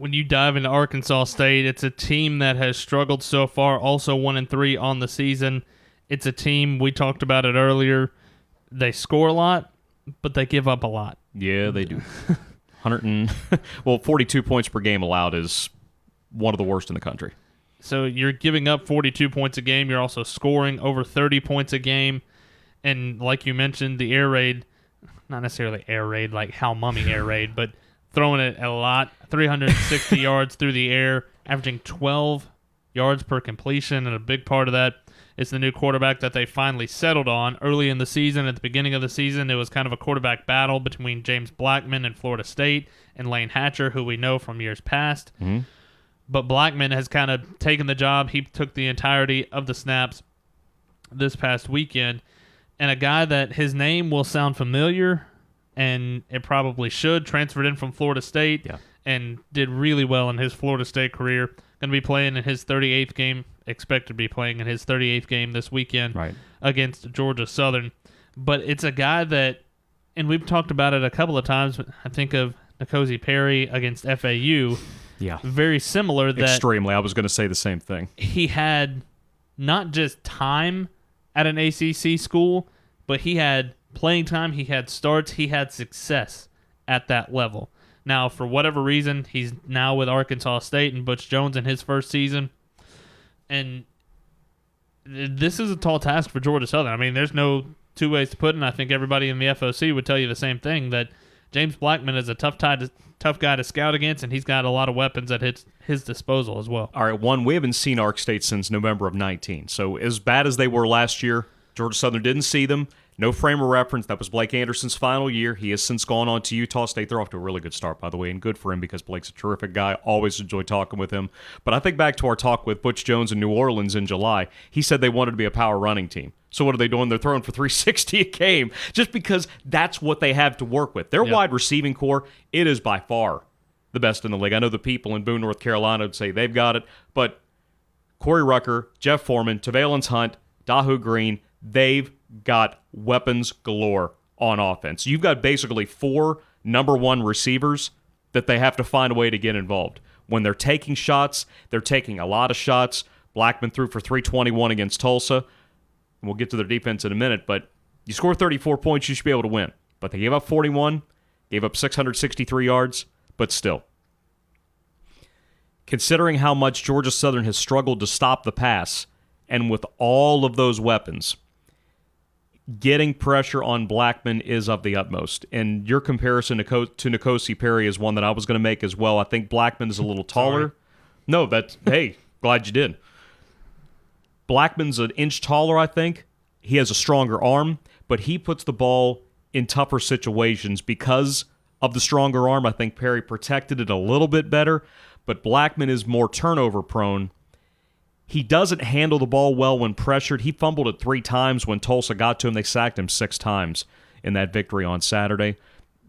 when you dive into Arkansas State, it's a team that has struggled so far, also 1-3 on the season. It's a team, we talked about it earlier, they score a lot, but they give up a lot. Yeah, they do. 42 points per game allowed is one of the worst in the country. So you're giving up 42 points a game. You're also scoring over 30 points a game. And like you mentioned, the air raid, not necessarily air raid like Hal Mummy air raid, but throwing it a lot, 360 yards through the air, averaging 12 yards per completion. And a big part of that is the new quarterback that they finally settled on early in the season. At the beginning of the season, it was kind of a quarterback battle between James Blackman and Florida State and Lane Hatcher, who we know from years past. Mm-hmm. But Blackman has kind of taken the job. He took the entirety of the snaps this past weekend. And a guy that his name will sound familiar, and it probably should, transferred in from Florida State and did really well in his Florida State career. Going to be playing in his 38th game, expected to be playing in his 38th game this weekend against Georgia Southern. But it's a guy that, and we've talked about it a couple of times, I think of N'Kosi Perry against FAU. Yeah. Very similar. That extremely. I was going to say the same thing. He had not just time at an ACC school, but he had playing time, he had starts, he had success at that level. Now, for whatever reason, he's now with Arkansas State and Butch Jones in his first season. And this is a tall task for Georgia Southern. I mean, there's no two ways to put it, and I think everybody in the FOC would tell you the same thing, that James Blackman is a tough guy to scout against, and he's got a lot of weapons at his disposal as well. All right, one, we haven't seen Ark State since November of 19. So as bad as they were last year, Georgia Southern didn't see them. No frame of reference. That was Blake Anderson's final year. He has since gone on to Utah State. They're off to a really good start, by the way, and good for him because Blake's a terrific guy. Always enjoy talking with him. But I think back to our talk with Butch Jones in New Orleans in July. He said they wanted to be a power running team. So what are they doing? They're throwing for 360 a game just because that's what they have to work with. Their wide receiving core, it is by far the best in the league. I know the people in Boone, North Carolina would say they've got it, but Corey Rucker, Jeff Foreman, Tavalence Hunt, Dahu Green, they've got weapons galore on offense. You've got basically 4 number 1 receivers that they have to find a way to get involved. When they're taking shots, they're taking a lot of shots. Blackman threw for 321 against Tulsa. We'll get to their defense in a minute, but you score 34 points, you should be able to win. But they gave up 41, gave up 663 yards, but still. Considering how much Georgia Southern has struggled to stop the pass, and with all of those weapons, getting pressure on Blackman is of the utmost. And your comparison to N'Kosi Perry is one that I was going to make as well. I think Blackman is a little taller. Sorry. No, hey, glad you did. Blackman's an inch taller, I think. He has a stronger arm, but he puts the ball in tougher situations because of the stronger arm. I think Perry protected it a little bit better, but Blackman is more turnover prone. He doesn't handle the ball well when pressured. He fumbled it 3 times when Tulsa got to him. They sacked him 6 times in that victory on Saturday.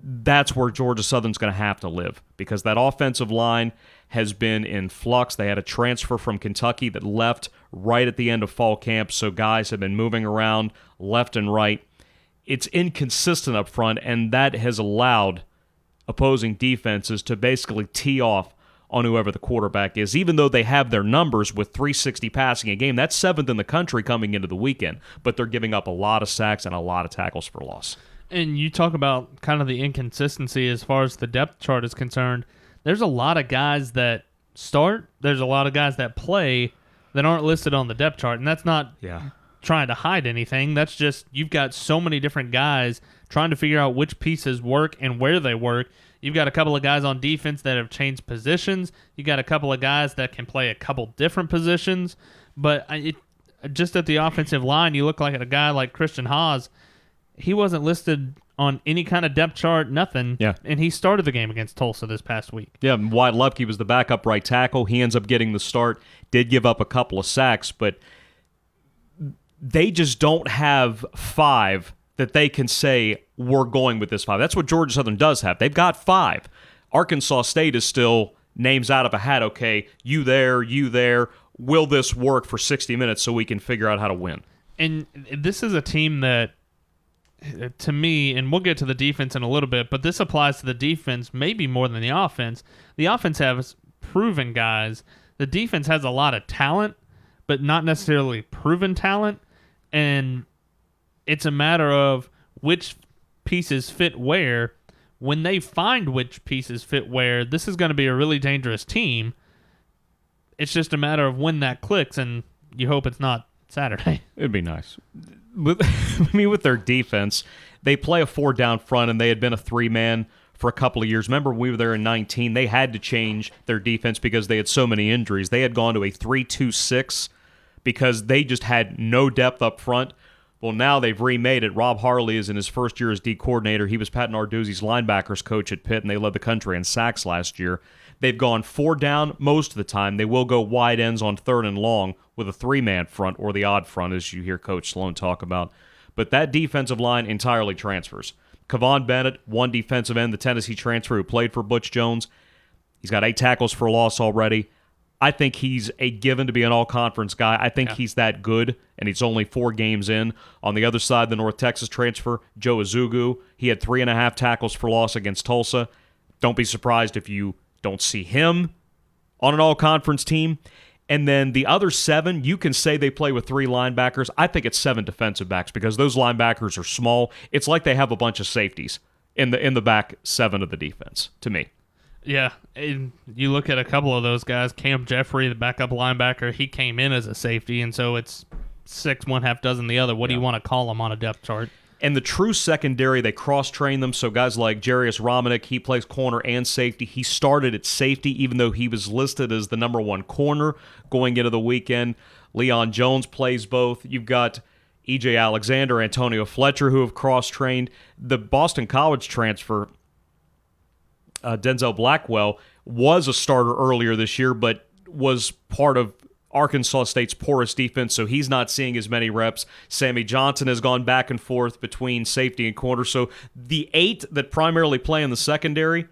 That's where Georgia Southern's going to have to live because that offensive line has been in flux. They had a transfer from Kentucky that left right at the end of fall camp, so guys have been moving around left and right. It's inconsistent up front, and that has allowed opposing defenses to basically tee off on whoever the quarterback is, even though they have their numbers with 360 passing a game. That's 7th in the country coming into the weekend, but they're giving up a lot of sacks and a lot of tackles for loss. And you talk about kind of the inconsistency as far as the depth chart is concerned. There's a lot of guys that start. There's a lot of guys that play that aren't listed on the depth chart, and that's not trying to hide anything. That's just you've got so many different guys trying to figure out which pieces work and where they work. You've got a couple of guys on defense that have changed positions. You got a couple of guys that can play a couple different positions. But just at the offensive line, you look like a guy like Christian Haas. He wasn't listed on any kind of depth chart, nothing. Yeah. And he started the game against Tulsa this past week. Yeah, Wyatt Lupke was the backup right tackle. He ends up getting the start, did give up a couple of sacks, but they just don't have 5 that they can say, we're going with this 5. That's what Georgia Southern does have. They've got 5. Arkansas State is still names out of a hat. Okay, you there. Will this work for 60 minutes so we can figure out how to win? And this is a team that, to me, and we'll get to the defense in a little bit, but this applies to the defense maybe more than the offense. The offense has proven guys. The defense has a lot of talent, but not necessarily proven talent. And it's a matter of which pieces fit where. When they find which pieces fit where, this is going to be a really dangerous team. It's just a matter of when that clicks, and you hope it's not Saturday. It'd be nice. With their defense, they play a 4 down front, and they had been a 3-man for a couple of years. Remember, when we were there in 19, they had to change their defense because they had so many injuries. They had gone to a 3-2-6 because they just had no depth up front. Well, now they've remade it. Rob Harley is in his first year as D coordinator. He was Pat Narduzzi's linebackers coach at Pitt, and they led the country in sacks last year. They've gone 4 down most of the time. They will go wide ends on 3rd and long with a 3-man front or the odd front, as you hear Coach Sloan talk about. But that defensive line entirely transfers. Kevon Bennett, one defensive end, the Tennessee transfer who played for Butch Jones. He's got 8 tackles for loss already. I think he's a given to be an all-conference guy. I think he's that good, and he's only 4 games in. On the other side, the North Texas transfer, Joe Azugu, he had 3.5 tackles for loss against Tulsa. Don't be surprised if you don't see him on an all-conference team. And then the other 7, you can say they play with 3 linebackers. I think it's 7 defensive backs because those linebackers are small. It's like they have a bunch of safeties in the back 7 of the defense, to me. Yeah, and you look at a couple of those guys. Cam Jeffrey, the backup linebacker, he came in as a safety, and so it's 6, 1/2 dozen the other. What do you want to call them on a depth chart? And the true secondary, they cross-train them. So guys like Jarius Romanek, he plays corner and safety. He started at safety, even though he was listed as the number 1 corner going into the weekend. Leon Jones plays both. You've got E.J. Alexander, Antonio Fletcher, who have cross-trained. The Boston College transfer, Denzel Blackwell, was a starter earlier this year, but was part of Arkansas State's porous defense, so he's not seeing as many reps. Sammy Johnson has gone back and forth between safety and corner. So the 8 that primarily play in the secondary,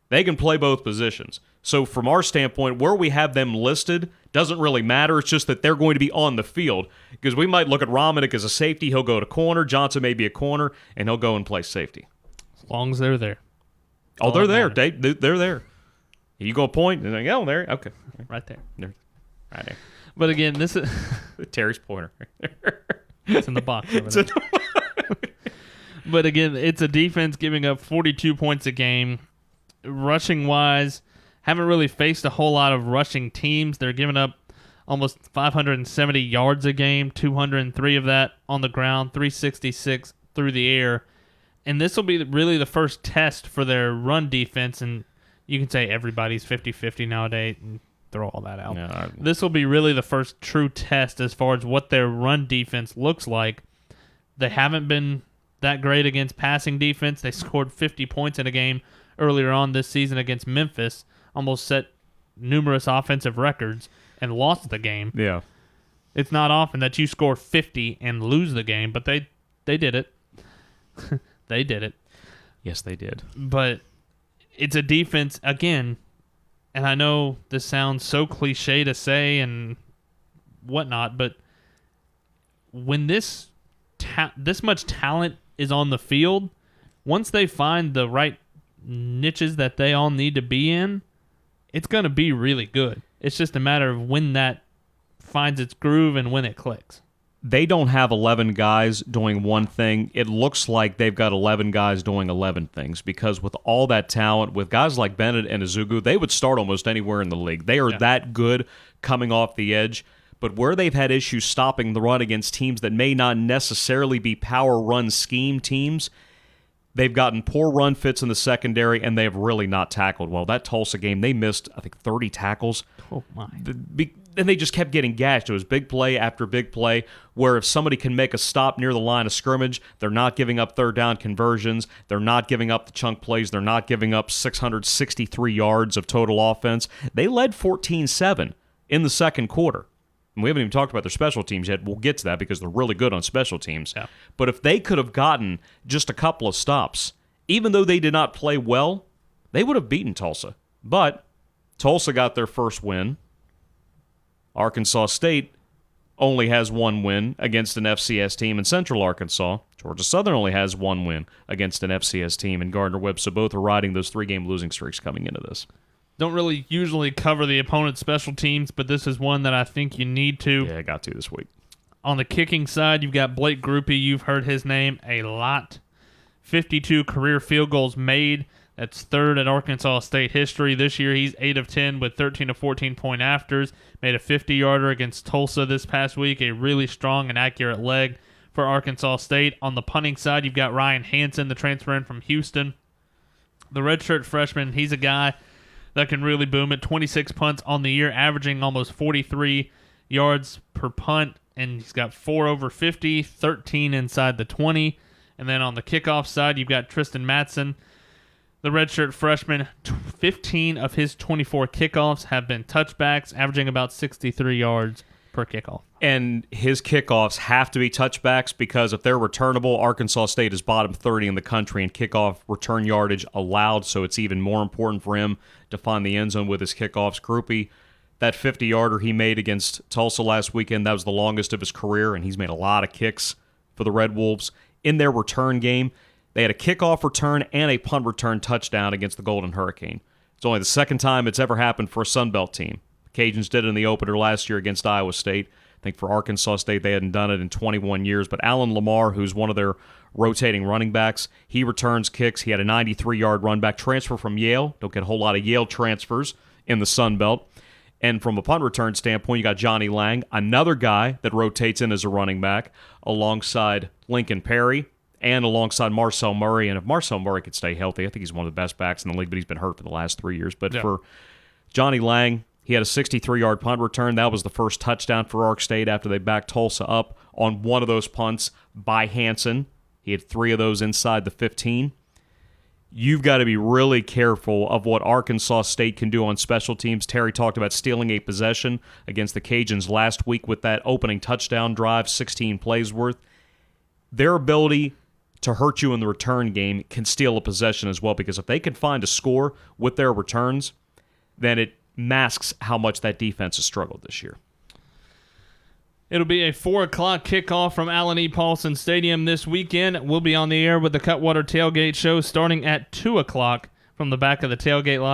they can play both positions. So from our standpoint, where we have them listed doesn't really matter. It's just that they're going to be on the field because we might look at Romanek as a safety. He'll go to corner. Johnson may be a corner, and he'll go and play safety. As long as they're there. Oh, they're there. They're there. You go point, and they go there. Okay. Right there. Right there. But again, this is Terry's pointer. It's in the box over there. But again, it's a defense giving up 42 points a game. Rushing wise, haven't really faced a whole lot of rushing teams. They're giving up almost 570 yards a game, 203 of that on the ground, 366 through the air. And this will be really the first test for their run defense. And you can say everybody's 50-50 nowadays and throw all that out. No, this will be really the first true test as far as what their run defense looks like. They haven't been that great against passing defense. They scored 50 points in a game earlier on this season against Memphis, almost set numerous offensive records, and lost the game. Yeah. It's not often that you score 50 and lose the game, but they did it. They did it. Yes, they did. But it's a defense, again, and I know this sounds so cliche to say and whatnot, but when this much talent is on the field, once they find the right niches that they all need to be in, it's going to be really good. It's just a matter of when that finds its groove and when it clicks. They don't have 11 guys doing one thing. It looks like they've got 11 guys doing 11 things because with all that talent, with guys like Bennett and Azugu, they would start almost anywhere in the league. They are that good coming off the edge. But where they've had issues stopping the run against teams that may not necessarily be power run scheme teams, they've gotten poor run fits in the secondary, and they have really not tackled well. That Tulsa game, they missed, I think, 30 tackles. Oh, my. And they just kept getting gashed. It was big play after big play, where if somebody can make a stop near the line of scrimmage, they're not giving up third down conversions. They're not giving up the chunk plays. They're not giving up 663 yards of total offense. They led 14-7 in the second quarter. And we haven't even talked about their special teams yet. We'll get to that because they're really good on special teams. Yeah. But if they could have gotten just a couple of stops, even though they did not play well, they would have beaten Tulsa. But Tulsa got their first win. Arkansas State only has one win against an FCS team in Central Arkansas. Georgia Southern only has one win against an FCS team in Gardner-Webb. So both are riding those 3-game losing streaks coming into this. Don't really usually cover the opponent's special teams, but this is one that I think you need to. Yeah, I got to this week. On the kicking side, you've got Blake Grupe. You've heard his name a lot. 52 career field goals made. That's third in Arkansas State history. This year, he's 8 of 10 with 13 of 14 point afters. Made a 50-yarder against Tulsa this past week. A really strong and accurate leg for Arkansas State. On the punting side, you've got Ryan Hansen, the transfer in from Houston. The redshirt freshman, he's a guy that can really boom it. 26 punts on the year, averaging almost 43 yards per punt. And he's got 4 over 50, 13 inside the 20. And then on the kickoff side, you've got Tristan Matson, the redshirt freshman. 15 of his 24 kickoffs have been touchbacks, averaging about 63 yards per kickoff. And his kickoffs have to be touchbacks because if they're returnable, Arkansas State is bottom 30 in the country in kickoff return yardage allowed, so it's even more important for him to find the end zone with his kickoffs. Grupe, that 50-yarder he made against Tulsa last weekend, that was the longest of his career, and he's made a lot of kicks for the Red Wolves. In their return game, they had a kickoff return and a punt return touchdown against the Golden Hurricane. It's only the second time it's ever happened for a Sun Belt team. The Cajuns did it in the opener last year against Iowa State. I think for Arkansas State, they hadn't done it in 21 years. But Alan Lamar, who's one of their rotating running backs, he returns kicks. He had a 93-yard run back transfer from Yale. Don't get a whole lot of Yale transfers in the Sun Belt. And from a punt return standpoint, you got Johnny Lang, another guy that rotates in as a running back, alongside Lincoln Perry and alongside Marcel Murray. And if Marcel Murray could stay healthy, I think he's one of the best backs in the league, but he's been hurt for the last 3 years. But for Johnny Lang, he had a 63-yard punt return. That was the first touchdown for Ark State after they backed Tulsa up on one of those punts by Hansen. He had 3 of those inside the 15. You've got to be really careful of what Arkansas State can do on special teams. Terry talked about stealing a possession against the Cajuns last week with that opening touchdown drive, 16 plays worth. Their ability to hurt you in the return game can steal a possession as well, because if they can find a score with their returns, then it masks how much that defense has struggled this year. It'll be a 4 o'clock kickoff from Allen E. Paulson Stadium this weekend. We'll be on the air with the Cutwater Tailgate Show starting at 2 o'clock from the back of the tailgate lot.